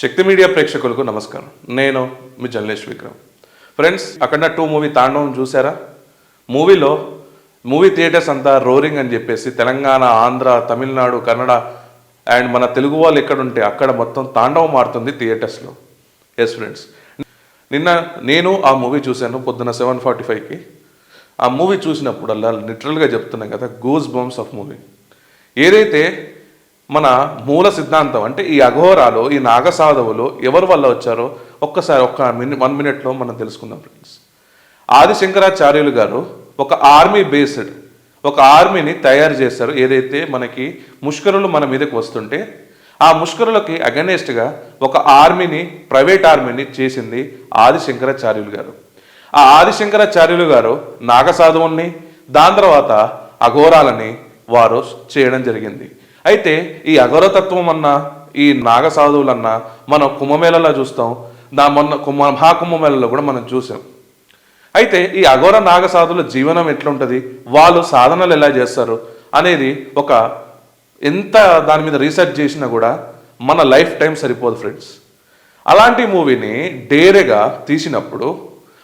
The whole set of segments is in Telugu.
శక్తి మీడియా ప్రేక్షకులకు నమస్కారం. నేను మీ జర్నలిస్ట్ విక్రమ్. ఫ్రెండ్స్, అఖండ 2 మూవీ తాండవం చూసారా? మూవీ థియేటర్స్ అంతా రోరింగ్ అని చెప్పేసి తెలంగాణ, ఆంధ్ర, తమిళనాడు, కన్నడ అండ్ మన తెలుగు వాళ్ళు ఎక్కడుంటే అక్కడ మొత్తం తాండవం ఆడుతుంది థియేటర్స్లో. ఎస్ ఫ్రెండ్స్, నిన్న నేను ఆ మూవీ చూశాను పొద్దున్న 7:45కి. ఆ మూవీ చూసినప్పుడల్లా లిటరల్గా చెప్తున్నాం కదా, గూస్ బంప్స్ ఆఫ్ మూవీ. ఏదైతే మన మూల సిద్ధాంతం అంటే ఈ అఘోరాలు, ఈ నాగసాధవులు ఎవరి వల్ల వచ్చారో ఒక్కసారి 1 మినిట్లో మనం తెలుసుకుందాం ఫ్రెండ్స్. ఆది శంకరాచార్యులు గారు ఒక ఆర్మీని తయారు చేశారు. ఏదైతే మనకి ముష్కరులు మన మీదకి వస్తుంటే ఆ ముష్కరులకి అగెనెస్ట్గా ఒక ప్రైవేట్ ఆర్మీని చేసింది ఆది శంకరాచార్యులు గారు. ఆ ఆది శంకరాచార్యులు గారు నాగసాధువుల్ని, దాని తర్వాత అఘోరాలని వారు చేయడం జరిగింది. అయితే ఈ అఘోరతత్వం అన్నా, ఈ నాగసాధువులన్నా మనం కుంభమేళలో చూస్తాం. మహాకుంభమేళలో కూడా మనం చూసాం. అయితే ఈ అఘోర నాగసాధువుల జీవనం ఎట్లుంటుంది, వాళ్ళు సాధనలు ఎలా చేస్తారు అనేది ఎంత దాని మీద రీసెర్చ్ చేసినా కూడా మన లైఫ్ టైం సరిపోదు ఫ్రెండ్స్. అలాంటి మూవీని డేరేగా తీసినప్పుడు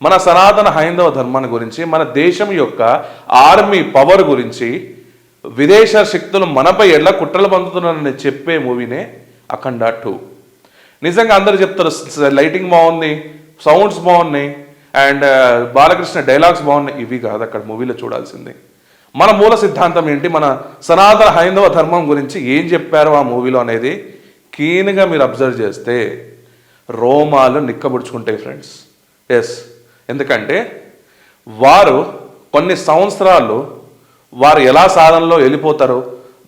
మన సనాతన హైందవ ధర్మాన్ని గురించి, మన దేశం యొక్క ఆర్మీ పవర్ గురించి, విదేశ శక్తులు మనపై ఎలా కుట్రలు పొందుతున్నారని చెప్పే మూవీనే అఖండ 2. నిజంగా అందరూ చెప్తారు లైటింగ్ బాగుంది, సౌండ్స్ బాగున్నాయి అండ్ బాలకృష్ణ డైలాగ్స్ బాగున్నాయి. ఇవి కాదు అక్కడ మూవీలో చూడాల్సింది. మన మూల సిద్ధాంతం ఏంటి, మన సనాతన హైందవ ధర్మం గురించి ఏం చెప్పారో ఆ మూవీలో అనేది కీన్గా మీరు అబ్జర్వ్ చేస్తే రోమాలు నిక్కబుడుచుకుంటాయి ఫ్రెండ్స్. ఎస్, ఎందుకంటే వారు కొన్ని సంవత్సరాలు వారు ఎలా సాధనలో వెళ్ళిపోతారు,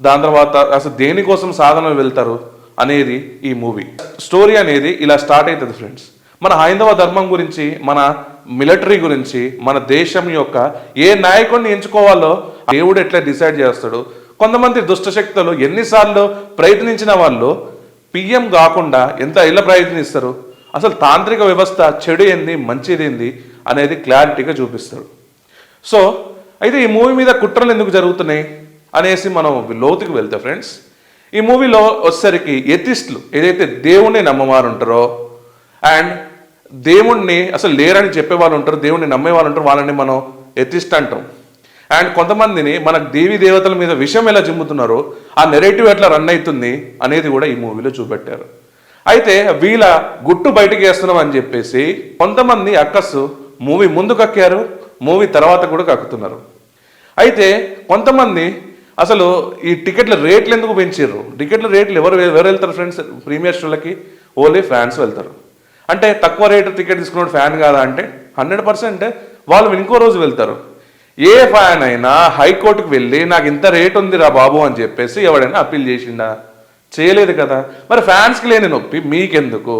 దాని తర్వాత అసలు దేనికోసం సాధనలో వెళ్తారు అనేది ఈ మూవీ స్టోరీ అనేది ఇలా స్టార్ట్ అవుతుంది ఫ్రెండ్స్. మన హైందవ ధర్మం గురించి, మన మిలిటరీ గురించి, మన దేశం యొక్క ఏ నాయకుడిని ఎంచుకోవాలో దేవుడు ఎట్లా డిసైడ్ చేస్తాడు. కొంతమంది దుష్టశక్తులు ఎన్నిసార్లు ప్రయత్నించిన వాళ్ళు పిఎం కాకుండా ఎంత ప్రయత్నిస్తారు, అసలు తాంత్రిక వ్యవస్థ చెడు ఏంది, మంచిదేంది అనేది క్లారిటీగా చూపిస్తారు. సో అయితే ఈ మూవీ మీద కుట్రలు ఎందుకు జరుగుతున్నాయి అనేసి మనం లోతుకి వెళ్తే ఫ్రెండ్స్, ఈ మూవీలో వచ్చేసరికి ఎథిస్టులు ఏదైతే దేవుణ్ణి నమ్మవారు ఉంటారో అండ్ దేవుణ్ణి అసలు లేరని చెప్పేవాళ్ళు ఉంటారు, దేవుణ్ణి నమ్మేవాళ్ళు ఉంటారు, వాళ్ళని మనం ఎథిస్ట్ అంటాం. అండ్ కొంతమందిని మన దేవీ దేవతల మీద విషయం ఎలా జిమ్ముతున్నారో ఆ నెరేటివ్ ఎట్లా రన్ అవుతుంది అనేది కూడా ఈ మూవీలో చూపెట్టారు. అయితే వీళ్ళ గుట్టు బయటకు వేస్తున్నాం అని చెప్పేసి కొంతమంది అక్కసు మూవీ ముందు కక్కారు, మూవీ తర్వాత కూడా కక్కుతున్నారు. అయితే కొంతమంది అసలు ఈ టికెట్ల రేట్లు ఎందుకు పెంచారు, టికెట్ల రేట్లు ఎవరు వెళ్తారు ఫ్రెండ్స్ ప్రీమియర్ షోలకి? ఓన్లీ ఫ్యాన్స్ వెళ్తారు. అంటే తక్కువ రేటు టికెట్ తీసుకున్న ఫ్యాన్ కాదా అంటే 100% వాళ్ళు ఇంకో రోజు వెళ్తారు. ఏ ఫ్యాన్ అయినా హైకోర్టుకు వెళ్ళి నాకు ఇంత రేట్ ఉంది రా బాబు అని చెప్పేసి ఎవడైనా అప్పీల్ చేసిండా? చేయలేదు కదా. మరి ఫ్యాన్స్కి లేని నొప్పి మీకెందుకు?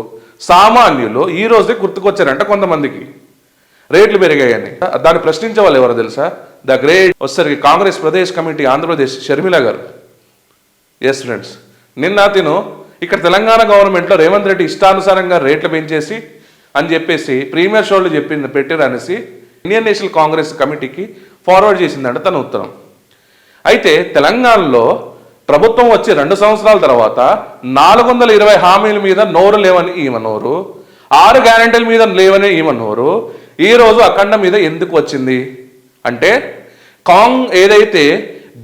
సామాన్యులు ఈ రోజే గుర్తుకొచ్చారంట కొంతమందికి రేట్లు పెరిగాయని. దాన్ని ప్రశ్నించే వాళ్ళు ఎవరో తెలుసా? ద గ్రేట్ వచ్చేసరికి Congress Pradesh committee Andhra Pradesh Sharmila garu. Yes friends, నిన్న తిను ఇక్కడ తెలంగాణ గవర్నమెంట్లో రేవంత్ రెడ్డి ఇష్టానుసారంగా రేట్లు పెంచేసి అని చెప్పేసి ప్రీమియర్ షోలు పెట్టారు అనేసి ఇండియన్ నేషనల్ కాంగ్రెస్ కమిటీకి ఫార్వర్డ్ చేసిందంట తన ఉత్తరం. అయితే తెలంగాణలో ప్రభుత్వం వచ్చి 2 సంవత్సరాల తర్వాత 420 హామీల మీద నోరు లేవని ఈమె నోరు, 6 గ్యారెంటీల మీద లేవని ఈమె నోరు, ఈరోజు అఖండ మీద ఎందుకు వచ్చింది అంటే ఏదైతే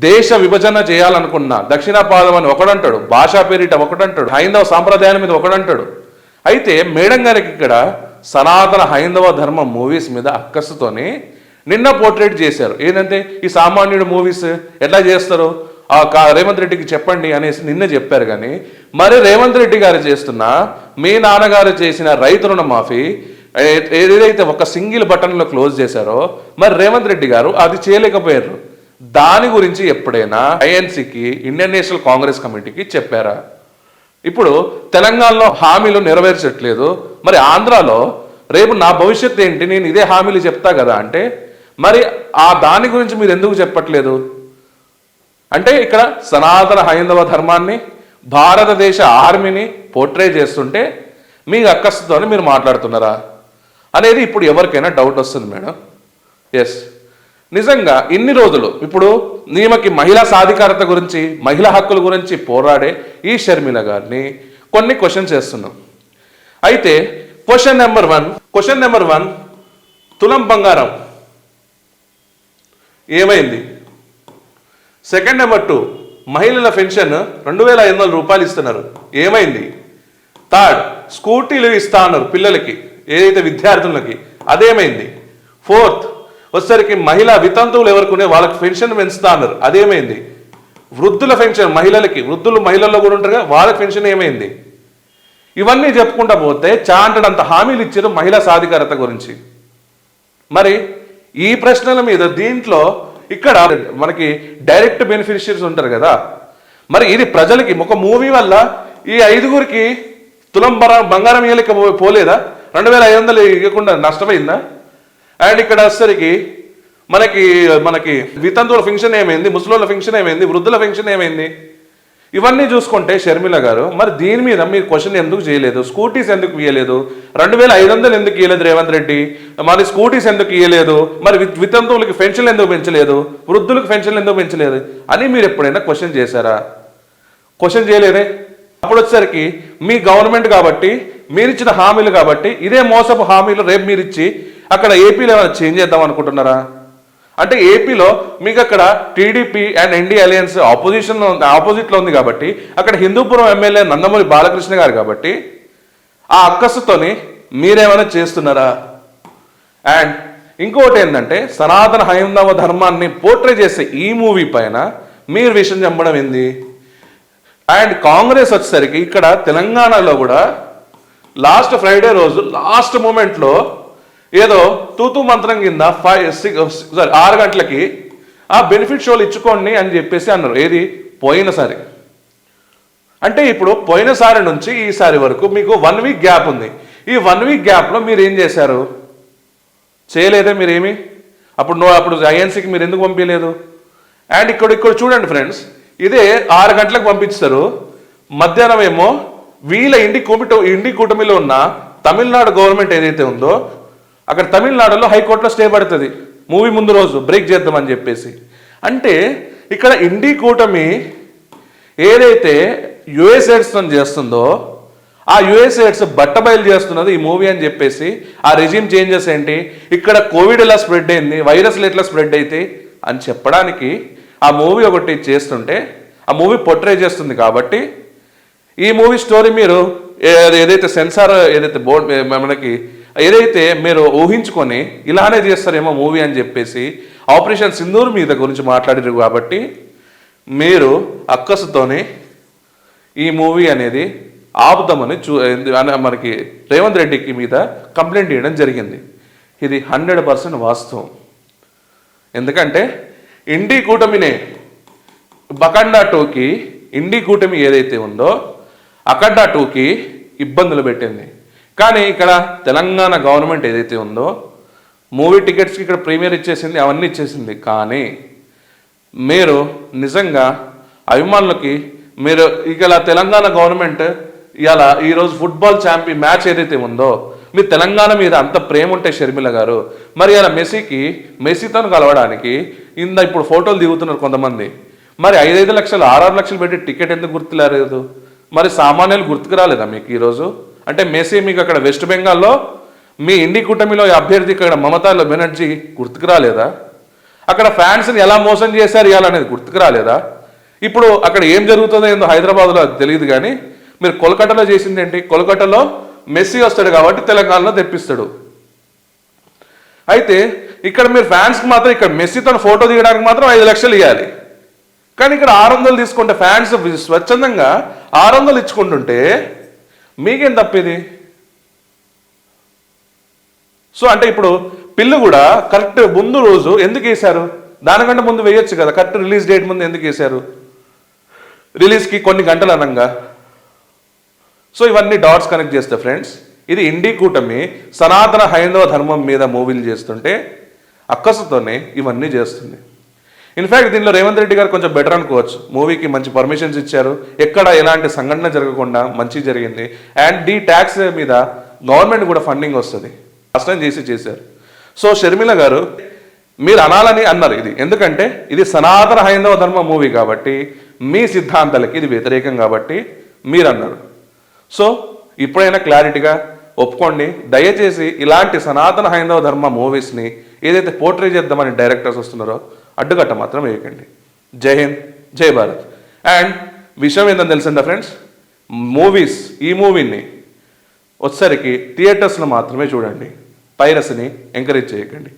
దేశ విభజన చేయాలనుకున్నా దక్షిణాపాదం అని ఒకడంటాడు, భాషా పేరిట ఒకడంటాడు, హైందవ సాంప్రదాయాల మీద ఒకడంటాడు. అయితే మేడం గారికి ఇక్కడ సనాతన హైందవ ధర్మ మూవీస్ మీద అక్కసుతోని నిన్న పోర్ట్రేట్ చేశారు. ఏంటంటే ఈ సామాన్యుడు మూవీస్ ఎట్లా చేస్తారు రేవంత్ రెడ్డికి చెప్పండి అనేసి నిన్న చెప్పారు. కానీ మరి రేవంత్ రెడ్డి గారు చేస్తున్న, మీ నాన్నగారు చేసిన రైతు రుణమాఫీ ఏదైతే ఒక సింగిల్ బటన్లో క్లోజ్ చేశారో మరి రేవంత్ రెడ్డి గారు అది చేయలేకపోయారు. దాని గురించి ఎప్పుడైనా ఐఎన్సీకి, ఇండియన్ నేషనల్ కాంగ్రెస్ కమిటీకి చెప్పారా? ఇప్పుడు తెలంగాణలో హామీలు నెరవేర్చట్లేదు, మరి ఆంధ్రాలో రేపు నా భవిష్యత్తు ఏంటి, నేను ఇదే హామీలు చెప్తా కదా అంటే మరి దాని గురించి మీరు ఎందుకు చెప్పట్లేదు? అంటే ఇక్కడ సనాతన హైందవ ధర్మాన్ని, భారతదేశ ఆర్మీని పోర్ట్రే చేస్తుంటే మీ అక్కస్తో మీరు మాట్లాడుతున్నారా అనేది ఇప్పుడు ఎవరికైనా డౌట్ వస్తుంది మేడం. ఎస్, నిజంగా ఇన్ని రోజులు ఇప్పుడు ఈమెకి మహిళా సాధికారత గురించి, మహిళా హక్కుల గురించి పోరాడే ఈ షర్మిల గారిని కొన్ని క్వశ్చన్స్ చేస్తున్నాం. అయితే క్వశ్చన్ నెంబర్ వన్, తులం బంగారం ఏమైంది? సెకండ్ నెంబర్ 2, మహిళల పెన్షన్ 2500 రూపాయలు ఇస్తున్నారు, ఏమైంది? థర్డ్, స్కూటీలు ఇస్తా అన్నారు పిల్లలకి, ఏదైతే విద్యార్థులకి, అదేమైంది? ఫోర్త్ వచ్చేసరికి మహిళా వితంతువులు ఎవరికి వాళ్ళకి పెన్షన్ పెంచుతా అన్నారు, అదేమైంది? వృద్ధుల పెన్షన్ మహిళల్లో కూడా ఉంటారుగా, వాళ్ళకి పెన్షన్ ఏమైంది? ఇవన్నీ చెప్పుకుంటా పోతే చాంటడంత హామీలు ఇచ్చారు మహిళా సాధికారత గురించి. మరి ఈ ప్రశ్నల మీద దీంట్లో ఇక్కడ మనకి డైరెక్ట్ బెనిఫిషియరీస్ ఉంటారు కదా, మరి ఇది ప్రజలకి ఒక మూవీ వల్ల ఈ 5గురికి తులం బంగారం ఇయ్యలేక పోలేదా? 2500 ఇవ్వకుండా నష్టపోయిందా? అండ్ ఇక్కడ వచ్చేసరికి మనకి వితంతువుల ఫంక్షన్ ఏమైంది, ముసలోళ్ళ ఫంక్షన్ ఏమైంది, వృద్ధుల ఫంక్షన్ ఏమైంది? ఇవన్నీ చూసుకుంటే షర్మిల గారు మరి దీని మీద మీరు క్వశ్చన్ ఎందుకు చేయలేదు? స్కూటీస్ ఎందుకు ఇవ్వలేదు? 2500 ఎందుకు ఇవ్వలేదు రేవంత్ రెడ్డి? మరి స్కూటీస్ ఎందుకు ఇవ్వలేదు? మరి వితంతువులకి పెన్షన్లు ఎందుకు పెంచలేదు? వృద్ధులకు పెన్షన్లు ఎందుకు పెంచలేదు అని మీరు ఎప్పుడైనా క్వశ్చన్ చేశారా? క్వశ్చన్ చేయలేదే. అప్పుడు వచ్చేసరికి మీ గవర్నమెంట్ కాబట్టి మీరు ఇచ్చిన హామీలు కాబట్టి ఇదే మోసపు హామీలు రేపు మీరు ఇచ్చి అక్కడ ఏపీలో ఏమైనా చేంజ్ చేద్దాం అనుకుంటున్నారా? అంటే ఏపీలో మీకు అక్కడ టీడీపీ అండ్ ఎన్డీఏ అలయన్స్ ఆపోజిట్లో ఉంది కాబట్టి అక్కడ హిందూపురం ఎమ్మెల్యే నందమూరి బాలకృష్ణ గారు కాబట్టి ఆ అక్కసుతోని మీరేమైనా చేస్తున్నారా? అండ్ ఇంకోటి ఏంటంటే సనాతన హైందవ ధర్మాన్ని పోర్ట్రే చేసే ఈ మూవీ పైన మీరు విషయం చెప్పడం ఏంది? అండ్ కాంగ్రెస్ వచ్చేసరికి ఇక్కడ తెలంగాణలో కూడా లాస్ట్ ఫ్రైడే రోజు లాస్ట్ మూమెంట్లో ఏదో తూతూ మంత్రం కింద 6 గంటలకి ఆ బెనిఫిట్ షోలు ఇచ్చుకోండి అని చెప్పేసి అన్నారు. ఏది? పోయినసారి. అంటే ఇప్పుడు పోయినసారి నుంచి ఈసారి వరకు మీకు 1 వీక్ గ్యాప్ ఉంది. ఈ 1 వీక్ గ్యాప్లో మీరు ఏం చేశారు? చేయలేదే మీరేమి? అప్పుడు ఐఎన్సీకి మీరు ఎందుకు పంపించలేదు? అండ్ ఇక్కడ చూడండి ఫ్రెండ్స్, ఇదే 6 గంటలకు పంపిస్తారు, మధ్యాహ్నం ఏమో వీళ్ళ ఇండి కూటమిలో ఉన్న తమిళనాడు గవర్నమెంట్ ఏదైతే ఉందో అక్కడ తమిళనాడులో హైకోర్టులో స్టే పడుతుంది మూవీ ముందు రోజు బ్రేక్ చేద్దామని చెప్పేసి. అంటే ఇక్కడ ఇండి కూటమి ఏదైతే యుఎస్ ఎయిడ్స్తో చేస్తుందో ఆ యుఎస్ ఎయిడ్స్ బట్టబయలు చేస్తున్నది ఈ మూవీ అని చెప్పేసి ఆ రెజ్యూమ్ చేంజెస్ ఏంటి, ఇక్కడ కోవిడ్ ఎలా స్ప్రెడ్ అయింది, వైరస్లు ఎట్లా స్ప్రెడ్ అయితే అని చెప్పడానికి ఆ మూవీ ఒకటి చేస్తుంటే ఆ మూవీ పొట్రే చేస్తుంది. కాబట్టి ఈ మూవీ స్టోరీ మీరు ఏదైతే సెన్సార్ ఏదైతే బోర్డు మనకి ఏదైతే మీరు ఊహించుకొని ఇలానే చేస్తారేమో మూవీ అని చెప్పేసి ఆపరేషన్ సింధూర్ మీద గురించి మాట్లాడారు. కాబట్టి మీరు అక్కసుతోనే ఈ మూవీ అనేది ఆపుదామని మనకి రేవంత్ రెడ్డికి మీద కంప్లైంట్ చేయడం జరిగింది. ఇది 100% వాస్తవం. ఎందుకంటే ఇండి కూటమినే బకండా 2కి ఇండి కూటమి ఏదైతే ఉందో అఖండా 2కి ఇబ్బందులు పెట్టింది. కానీ ఇక్కడ తెలంగాణ గవర్నమెంట్ ఏదైతే ఉందో మూవీ టికెట్స్కి ఇక్కడ ప్రీమియర్ ఇచ్చేసింది, అవన్నీ ఇచ్చేసింది. కానీ మీరు నిజంగా అభిమానులకి మీరు ఇలా తెలంగాణ గవర్నమెంట్ ఇలా ఈరోజు ఫుట్బాల్ ఛాంపియన్ మ్యాచ్ ఏదైతే ఉందో మీ తెలంగాణ మీద అంత ప్రేమ ఉంటే షర్మిల గారు, మరి ఇలా మెస్సీతో కలవడానికి ఇప్పుడు ఫోటోలు దిగుతున్నారు కొంతమంది, మరి 5-5 లక్షలు 6-6 లక్షలు పెట్టి టికెట్ ఎందుకు గుర్తులేదు? మరి సామాన్యులు గుర్తుకు రాలేదా మీకు ఈరోజు? అంటే మెస్సీ మీకు అక్కడ వెస్ట్ బెంగాల్లో మీ ఇండి కూటమిలో అభ్యర్థి ఇక్కడ మమతా బెనర్జీ గుర్తుకు రాలేదా? అక్కడ ఫ్యాన్స్ని ఎలా మోసం చేశారు ఇవ్వాలనేది గుర్తుకు రాలేదా? ఇప్పుడు అక్కడ ఏం జరుగుతుందో ఏందో హైదరాబాద్లో అది తెలియదు. కానీ మీరు కోల్కతాలో చేసింది ఏంటి? కోల్కతాలో మెస్సీ వస్తాడు కాబట్టి తెలంగాణలో తెప్పిస్తాడు. అయితే ఇక్కడ మీరు ఫ్యాన్స్కి మాత్రం ఇక్కడ మెస్సీతో ఫోటో దిగడానికి మాత్రం 5 లక్షలు ఇవ్వాలి. కానీ ఇక్కడ 600 తీసుకుంటే ఫ్యాన్స్ స్వచ్ఛందంగా 600 ఇచ్చుకుంటుంటే మీకేం తప్పేది? సో అంటే ఇప్పుడు పిల్లు కూడా కరెక్ట్ ముందు రోజు ఎందుకు వేశారు? దానికంటే ముందు వేయొచ్చు కదా, కరెక్ట్ రిలీజ్ డేట్ ముందు ఎందుకు వేశారు? రిలీజ్కి కొన్ని గంటలు అనంగా. సో ఇవన్నీ డాట్స్ కనెక్ట్ చేస్తే ఫ్రెండ్స్, ఇది ఇండి కూటమి సనాతన హైందవ ధర్మం మీద మూవీలు చేస్తుంటే అక్కసుతోనే ఇవన్నీ చేస్తుంది. ఇన్ఫ్యాక్ట్ దీనిలో రేవంత్ రెడ్డి గారు కొంచెం బెటర్ అనుకోవచ్చు. మూవీకి మంచి పర్మిషన్స్ ఇచ్చారు, ఎక్కడ ఎలాంటి సంఘటన జరగకుండా మంచి జరిగింది. అండ్ ఈ ట్యాక్స్ మీద గవర్నమెంట్ కూడా ఫండింగ్ వస్తుంది, కష్టం చేశారు. సో షర్మిల గారు మీరు అనాలని అన్నారు ఇది, ఎందుకంటే ఇది సనాతన హైందవ ధర్మ మూవీ కాబట్టి మీ సిద్ధాంతాలకి ఇది వ్యతిరేకం కాబట్టి మీరు అన్నారు. సో ఇప్పుడైనా క్లారిటీగా ఒప్పుకోండి. దయచేసి ఇలాంటి సనాతన హైందవ ధర్మ మూవీస్ని ఏదైతే పోర్ట్రే చేద్దామని డైరెక్టర్స్ వస్తున్నారో అడ్డుకట్ట మాత్రం వేయకండి. జై హింద్, జై భారత్. అండ్ విషయం ఏంటని తెలిసిందా ఫ్రెండ్స్, ఈ మూవీని వచ్చేసరికి థియేటర్స్లో మాత్రమే చూడండి, పైరసీని ఎంకరేజ్ చేయకండి.